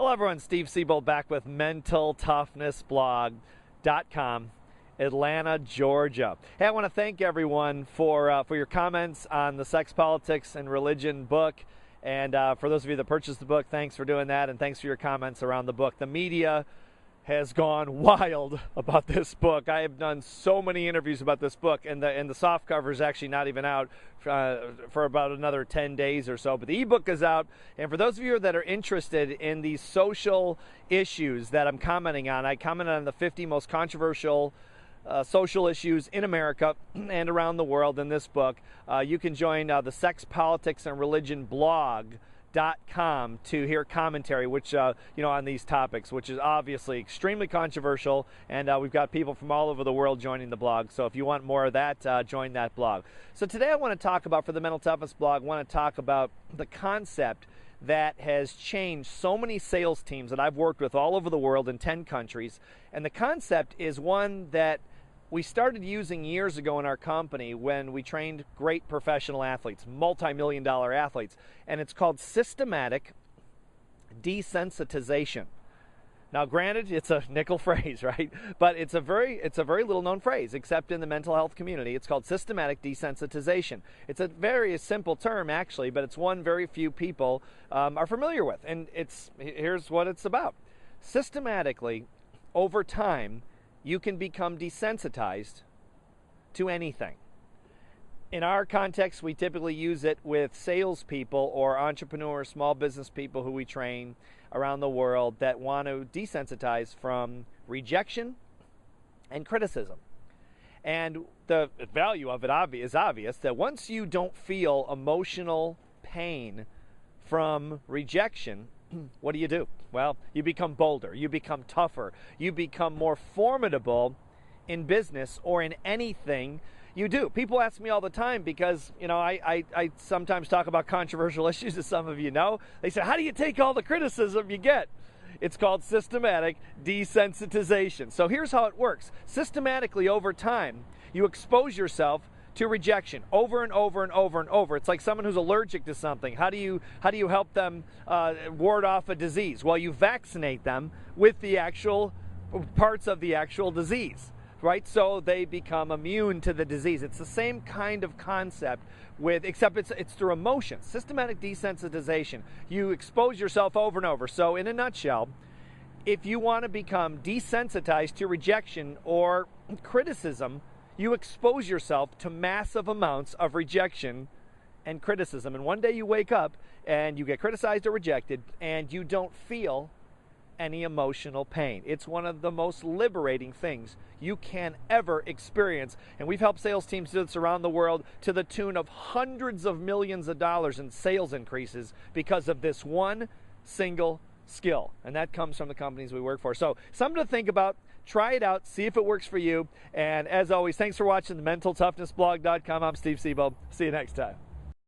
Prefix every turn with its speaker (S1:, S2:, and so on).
S1: Hello everyone, Steve Siebold back with mentaltoughnessblog.com, Atlanta, Georgia. Hey, I want to thank everyone for your comments on the Sex, Politics, and Religion book. And for those of you that purchased the book, thanks for doing that, and thanks for your comments around the book. The media has gone wild about this book. I have done so many interviews about this book, and the soft cover is actually not even out for about another 10 days or so. But the ebook is out, and for those of you that are interested in these social issues that I'm commenting on, I commented on the 50 most controversial social issues in America and around the world in this book. You can join the Sex, Politics, and Religion blog.com to hear commentary, which on these topics, which is obviously extremely controversial, and we've got people from all over the world joining the blog. So if you want more of that, join that blog. So today I want to talk about, for the Mental Toughness blog, I want to talk about the concept that has changed so many sales teams that I've worked with all over the world in 10 countries. And the concept is one that we started using years ago in our company when we trained great professional athletes, multi-million-dollar athletes, and it's called systematic desensitization. Now, granted, it's a nickel phrase, right? But it's a very little-known phrase, except in the mental health community. It's called systematic desensitization. It's a very simple term, actually, but it's one very few people are familiar with. And here's what it's about. Systematically, over time, you can become desensitized to anything. In our context, we typically use it with salespeople or entrepreneurs, small business people who we train around the world that want to desensitize from rejection and criticism. And the value of it is obvious, that once you don't feel emotional pain from rejection, what do? Well, you become bolder, you become tougher, you become more formidable in business or in anything you do. People ask me all the time because, I sometimes talk about controversial issues, as some of you know. They say, how do you take all the criticism you get? It's called systematic desensitization. So here's how it works. Systematically, over time, you expose yourself to rejection over and over and over and over. It's like someone who's allergic to something. How do you help them ward off a disease? Well, you vaccinate them with the actual parts of the actual disease, right? So they become immune to the disease. It's the same kind of concept except it's through emotion. Systematic desensitization. You expose yourself over and over. So in a nutshell, if you want to become desensitized to rejection or criticism, you expose yourself to massive amounts of rejection and criticism. And one day you wake up and you get criticized or rejected and you don't feel any emotional pain. It's one of the most liberating things you can ever experience. And we've helped sales teams do this around the world to the tune of hundreds of millions of dollars in sales increases because of this one single skill. And that comes from the companies we work for. So something to think about. Try it out. See if it works for you. And as always, thanks for watching the mentaltoughnessblog.com. I'm Steve Siebold. See you next time.